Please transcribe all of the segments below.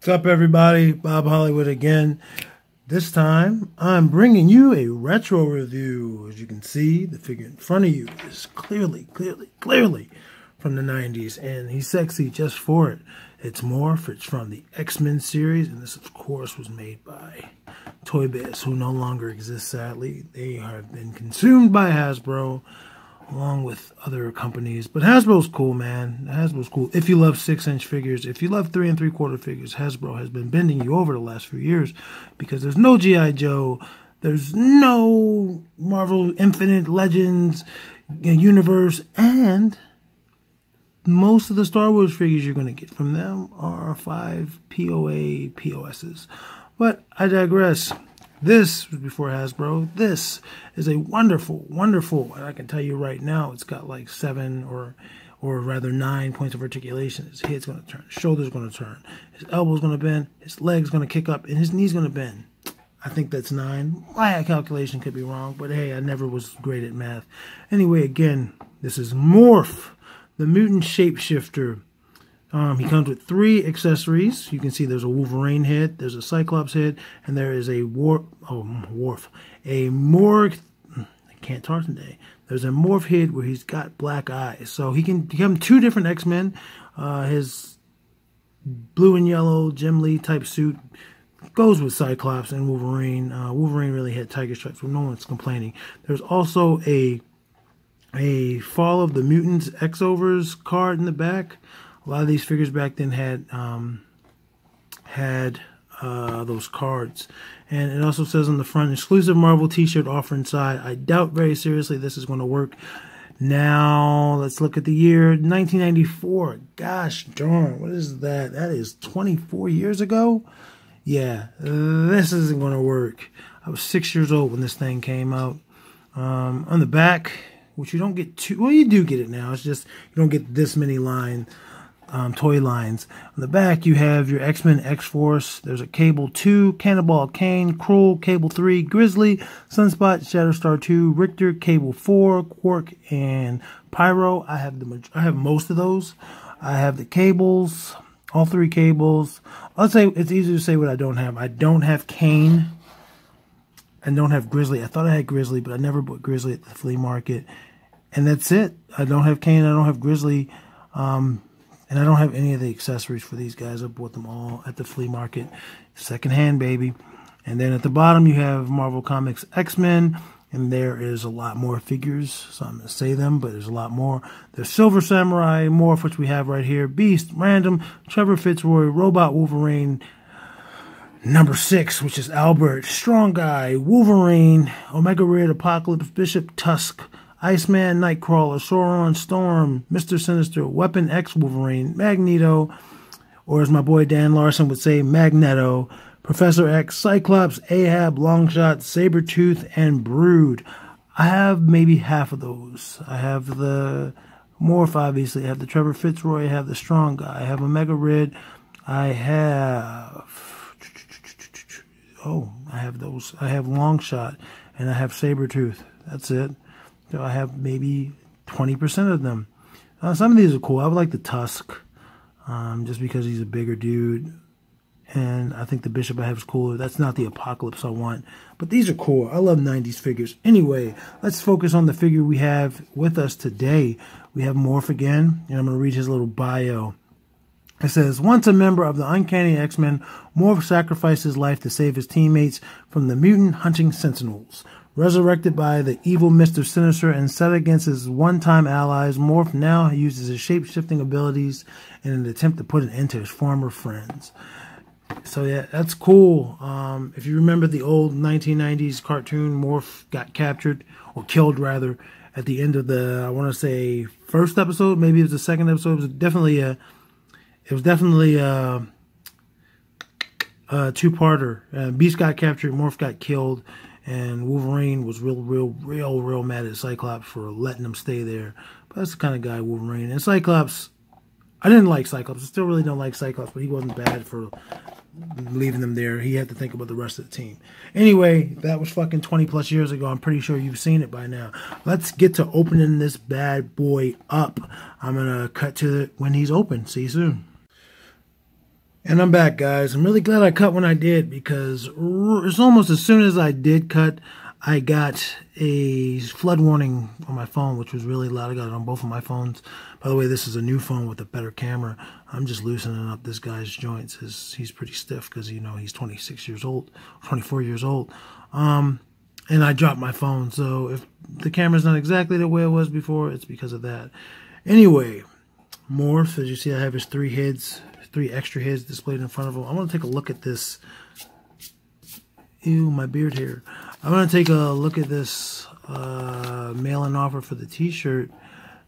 What's up, everybody? Bob Hollywood again. This time, I'm bringing you a retro review. As you can see, the figure in front of you is clearly from the 90s, and he's sexy just for it. It's Morph. It's from the X-Men series, and this, of course, was made by Toy Biz, who no longer exists, sadly. They have been consumed by Hasbro, along with other companies. But Hasbro's cool, man. Hasbro's cool. If you love 6-inch figures, if you love 3 3/4 figures, Hasbro has been bending you over the last few years because there's no G.I. Joe, there's no Marvel Infinite Legends universe, and most of the Star Wars figures you're going to get from them are 5 POA POSs. But I digress. This was before Hasbro. This is a wonderful, and I can tell you right now, it's got like 7 or rather 9 points of articulation. His head's going to turn, his shoulder's going to turn, his elbow's going to bend, his leg's going to kick up, and his knee's going to bend. I think that's 9. My calculation could be wrong, but hey, I never was great at math. Anyway, again, this is Morph, the mutant shapeshifter. He comes with 3 accessories. You can see there's a Wolverine head, there's a Cyclops head, and there is a Morph. I can't talk today. There's a Morph head where he's got black eyes. So he can become 2 different X-Men. His blue and yellow Jim Lee type suit goes with Cyclops and Wolverine. Wolverine really had tiger stripes, so no one's complaining. There's also a Fall of the Mutants X-Overs card in the back. A lot of these figures back then had those cards. And it also says on the front, exclusive Marvel t-shirt offer inside. I doubt very seriously this is going to work. Now, let's look at the year 1994. Gosh darn, what is that? That is 24 years ago? Yeah, this isn't going to work. I was 6 years old when this thing came out. On the back, which you don't get too, well, you do get it now. It's just you don't get this many toy lines. On the back, you have your X-Men X-Force. There's a Cable 2, Cannonball Kane, Krull, Cable 3, Grizzly, Sunspot, Shatterstar 2, Richter, Cable 4, Quark, and Pyro. I have most of those. I have the Cables, all 3 Cables. I'll say it's easy to say what I don't have. I don't have Kane. I don't have Grizzly. I thought I had Grizzly, but I never bought Grizzly at the flea market. And that's it. I don't have Kane. I don't have Grizzly. And I don't have any of the accessories for these guys. I bought them all at the flea market. Secondhand, baby. And then at the bottom, you have Marvel Comics X-Men. And there is a lot more figures. So I'm going to say them, but there's a lot more. There's Silver Samurai, Morph, which we have right here. Beast, Random, Trevor Fitzroy, Robot Wolverine. Number 6, which is Albert, Strong Guy, Wolverine, Omega Red, Apocalypse, Bishop, Tusk, Iceman, Nightcrawler, Sauron, Storm, Mr. Sinister, Weapon X Wolverine, Magneto, or as my boy Dan Larson would say, Magneto, Professor X, Cyclops, Ahab, Longshot, Sabretooth, and Brood. I have maybe half of those. I have the Morph, obviously. I have the Trevor Fitzroy. I have the Strong Guy. I have Omega Red. I have those. I have Longshot, and I have Sabretooth. That's it. So I have maybe 20% of them. Some of these are cool. I would like the Tusk, just because he's a bigger dude. And I think the Bishop I have is cooler. That's not the Apocalypse I want. But these are cool. I love 90s figures. Anyway, let's focus on the figure we have with us today. We have Morph again, and I'm going to read his little bio. It says, once a member of the Uncanny X-Men, Morph sacrificed his life to save his teammates from the mutant hunting Sentinels. Resurrected by the evil Mr. Sinister and set against his one-time allies, Morph now uses his shape-shifting abilities in an attempt to put an end to his former friends. So yeah, that's cool. If you remember the old 1990s cartoon, Morph got captured, or killed rather, at the end of the, I want to say, first episode, maybe it was the second episode. It was definitely a two-parter. Beast got captured, Morph got killed. And Wolverine was real mad at Cyclops for letting him stay there. But that's the kind of guy Wolverine. And Cyclops, I didn't like Cyclops. I still really don't like Cyclops, but he wasn't bad for leaving them there. He had to think about the rest of the team. Anyway, that was fucking 20 plus years ago. I'm pretty sure you've seen it by now. Let's get to opening this bad boy up. I'm going to cut to when he's open. See you soon. And I'm back, guys. I'm really glad I cut when I did, because it's almost as soon as I did cut, I got a flood warning on my phone, which was really loud. I got it on both of my phones. By the way, this is a new phone with a better camera. I'm just loosening up this guy's joints. He's pretty stiff because, you know, he's 26 years old, 24 years old. And I dropped my phone. So if the camera's not exactly the way it was before, it's because of that. Anyway, Morph, as you see, I have his 3 heads. 3 extra heads displayed in front of him. I want to take a look at this. Ew, my beard hair. I want to take a look at this mail-in offer for the t-shirt.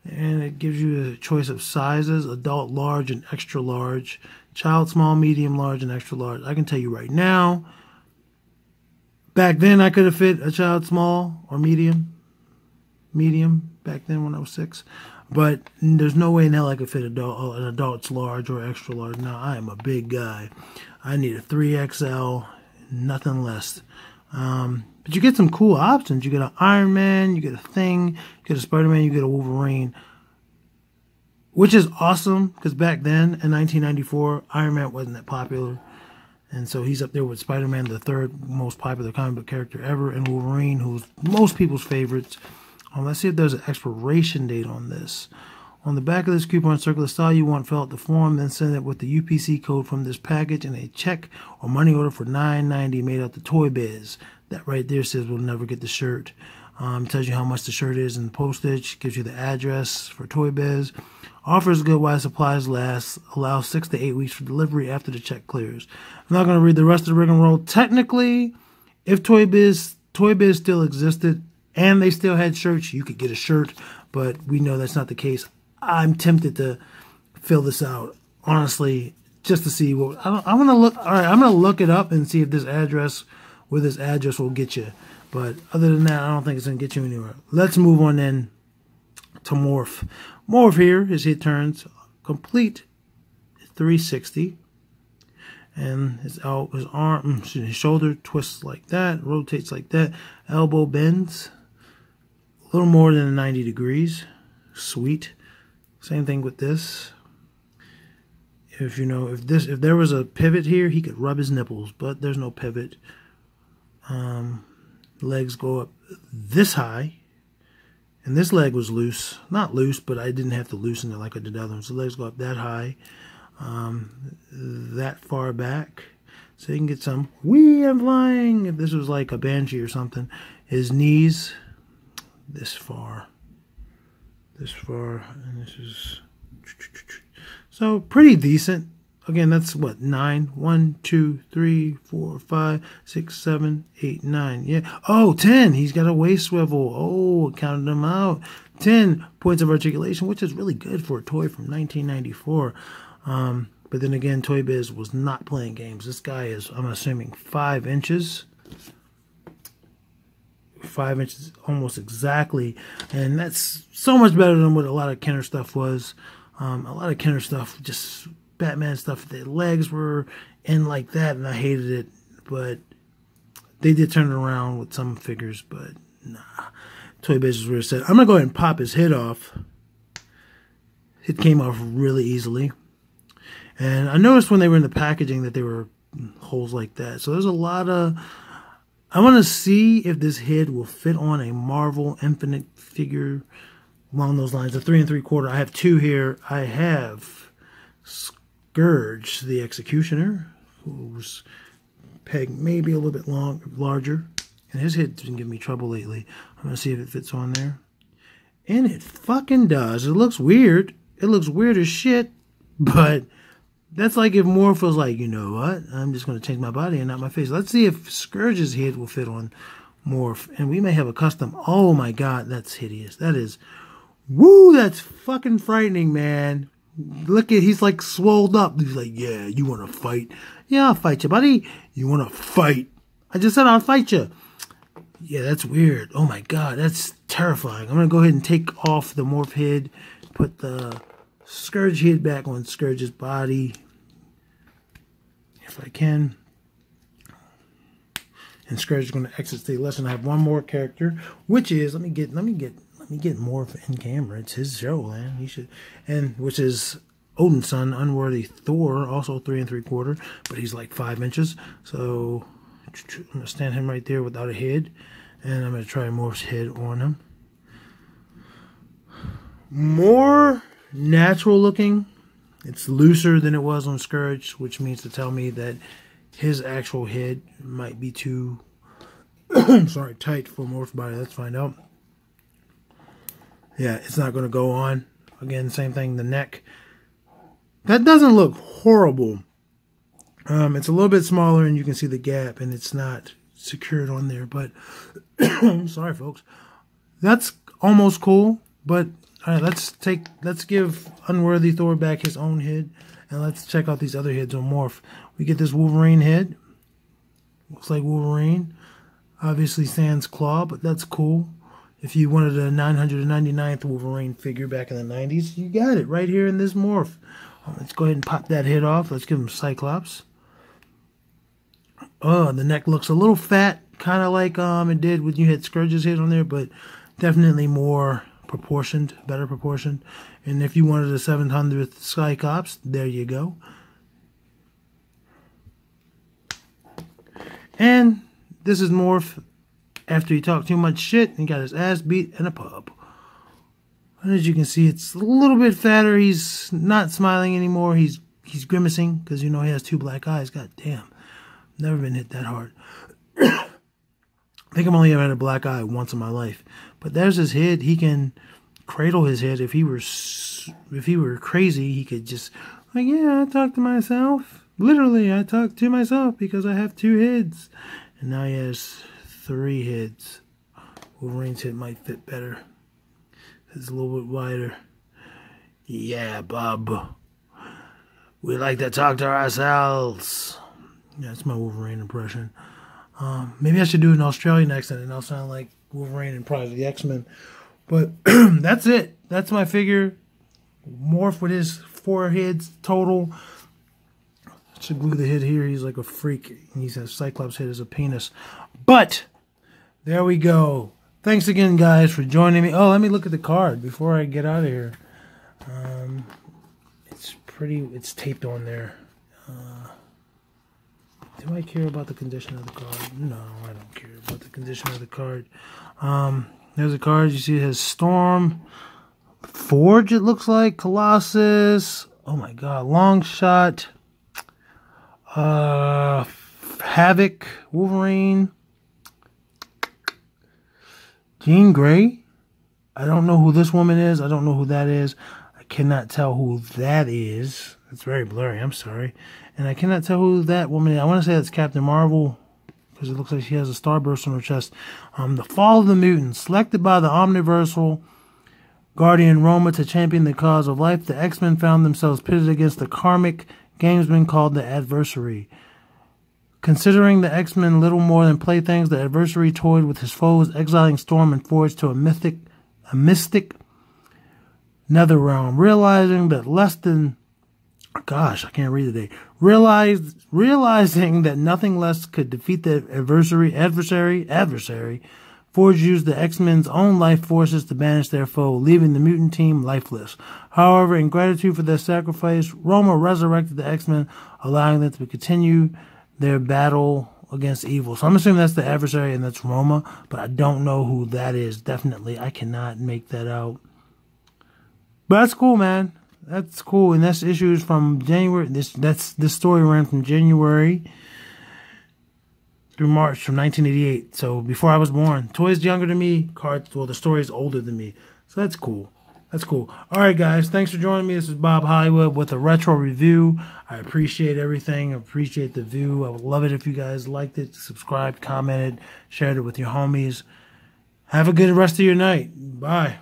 And it gives you a choice of sizes: adult large and extra large, child small, medium large, and extra large. I can tell you right now, back then I could have fit a child small or medium back then when I was 6. But there's no way in hell I could fit an adult's large or extra large. Now, I am a big guy. I need a 3XL, nothing less. But you get some cool options. You get an Iron Man, you get a Thing, you get a Spider-Man, you get a Wolverine. Which is awesome, because back then, in 1994, Iron Man wasn't that popular. And so he's up there with Spider-Man, the 3rd most popular comic book character ever, and Wolverine, who's most people's favorites. Let's see if there's an expiration date on this. On the back of this coupon, circle the style you want, fill out the form, then send it with the UPC code from this package and a check or money order for $9.90 made out to Toy Biz. That right there says we'll never get the shirt. Tells you how much the shirt is and postage. Gives you the address for Toy Biz. Offers good while supplies last. Allows 6 to 8 weeks for delivery after the check clears. I'm not going to read the rest of the rigmarole. Technically, if Toy Biz still existed, and they still had shirts, you could get a shirt, but we know that's not the case. I'm tempted to fill this out, honestly, just to see what I'm gonna look. All right, I'm gonna look it up and see if this address will get you. But other than that, I don't think it's gonna get you anywhere. Let's move on then to Morph. Morph here, his hit turns complete 360. And his arm, his shoulder twists like that, rotates like that, elbow bends a little more than 90 degrees. Sweet. Same thing with this. If there was a pivot here, he could rub his nipples, but there's no pivot. Legs go up this high, and this leg was loose. Not loose, but I didn't have to loosen it like I did the other ones. The legs go up that high. That far back, so you can get some I'm flying. If this was like a banshee or something, his knees this far, and this is so pretty decent. Again, that's what, 9, 1, 2, 3, 4, 5, 6, 7, 8, 9. Yeah. Oh, 10. He's got a waist swivel. Oh, counted them out. 10 points of articulation, which is really good for a toy from 1994. But then again, Toy Biz was not playing games. This guy is, I'm assuming, 5 inches. 5 inches almost exactly. And that's so much better than what a lot of Kenner stuff was. A lot of Kenner stuff, just Batman stuff, the legs were in like that, and I hated it. But they did turn it around with some figures, but nah. Toy Biz is where it said. I'm going to go ahead and pop his head off. It came off really easily. And I noticed when they were in the packaging that there were holes like that. So there's a lot of... I want to see if this head will fit on a Marvel Infinite figure along those lines. A 3 3/4. I have 2 here. I have Scourge, the Executioner, who's pegged maybe a little bit larger. And his head's been giving me trouble lately. I'm going to see if it fits on there. And it fucking does. It looks weird. It looks weird as shit. But that's like if Morph was like, you know what? I'm just going to change my body and not my face. Let's see if Scourge's head will fit on Morph. And we may have a custom. Oh my God, that's hideous. That is, woo, that's fucking frightening, man. Look at, he's like swolled up. He's like, yeah, you want to fight? Yeah, I'll fight you, buddy. You want to fight? I just said I'll fight you. Yeah, that's weird. Oh my God, that's terrifying. I'm going to go ahead and take off the Morph head, put the Scourge head back on Scourge's body, if I can. And Scourge is going to exit stage lesson. I have one more character, which is, let me get Morph in camera. It's his show, man. He should, and which is Odin's son, Unworthy Thor, also 3 3/4, but he's like 5 inches. So I'm going to stand him right there without a head, and I'm going to try Morph's head on him. More natural looking. It's looser than it was on Scourge, which means to tell me that his actual head might be too tight for Morph's body. Let's find out. Yeah, it's not going to go on. Again, same thing, the neck. That doesn't look horrible. It's a little bit smaller, and you can see the gap, and it's not secured on there. But I'm sorry, folks. That's almost cool. But all right, let's give Unworthy Thor back his own head, and let's check out these other heads on Morph. We get this Wolverine head. Looks like Wolverine. Obviously sans claw, but that's cool. If you wanted a 999th Wolverine figure back in the 90s, you got it right here in this Morph. Let's go ahead and pop that head off. Let's give him Cyclops. Oh, the neck looks a little fat, kind of like it did when you had Scourge's head on there, but definitely more proportioned, better proportioned. And if you wanted a 700th Cyclops, there you go. And this is Morph after he talked too much shit and got his ass beat in a pub. And as you can see, it's a little bit fatter. He's not smiling anymore. He's grimacing because, you know, he has 2 black eyes. God damn. Never been hit that hard. I think I've only ever had a black eye once in my life. But there's his head. He can cradle his head. If he were crazy, he could just, like, yeah, I talk to myself. Literally, I talk to myself because I have 2 heads. And now he has 3 heads. Wolverine's head might fit better. It's a little bit wider. Yeah, Bob. We like to talk to ourselves. Yeah, that's my Wolverine impression. Maybe I should do an Australian accent and I'll sound like Wolverine and probably the X-Men. But that's it. That's my figure. Morph with his 4 heads total. I should glue the head here. He's like a freak. He has Cyclops' head as a penis. But there we go. Thanks again, guys, for joining me. Oh, let me look at the card before I get out of here. It's taped on there. Do I care about the condition of the card? No, I don't care about the condition of the card. There's a card. You see it has Storm, Forge, it looks like, Colossus. Oh my god, Long Shot, Havoc, Wolverine, Jean Grey. I don't know who this woman is. I don't know who that is. I cannot tell who that is. It's very blurry. I'm sorry. And I cannot tell who that woman is. I want to say that's Captain Marvel because it looks like she has a starburst on her chest. The Fall of the Mutants. Selected by the Omniversal Guardian Roma to champion the cause of life, the X-Men found themselves pitted against the karmic gamesman called the Adversary. Considering the X-Men little more than playthings, the Adversary toyed with his foes, exiling Storm and Forge to a mystic netherrealm. Realizing that realizing that nothing less could defeat the adversary, Forge used the X-Men's own life forces to banish their foe, leaving the mutant team lifeless. However, in gratitude for their sacrifice, Roma resurrected the X-Men, allowing them to continue their battle against evil. So I'm assuming that's the Adversary and that's Roma, but I don't know who that is. Definitely, I cannot make that out. But that's cool, man. That's cool. And this issue is from January. This story ran from January through March from 1988. So before I was born. Toy's younger than me. The story's older than me. So that's cool. That's cool. All right, guys. Thanks for joining me. This is Bob Hollywood with a retro review. I appreciate everything. I appreciate the view. I would love it if you guys liked it, subscribed, commented, shared it with your homies. Have a good rest of your night. Bye.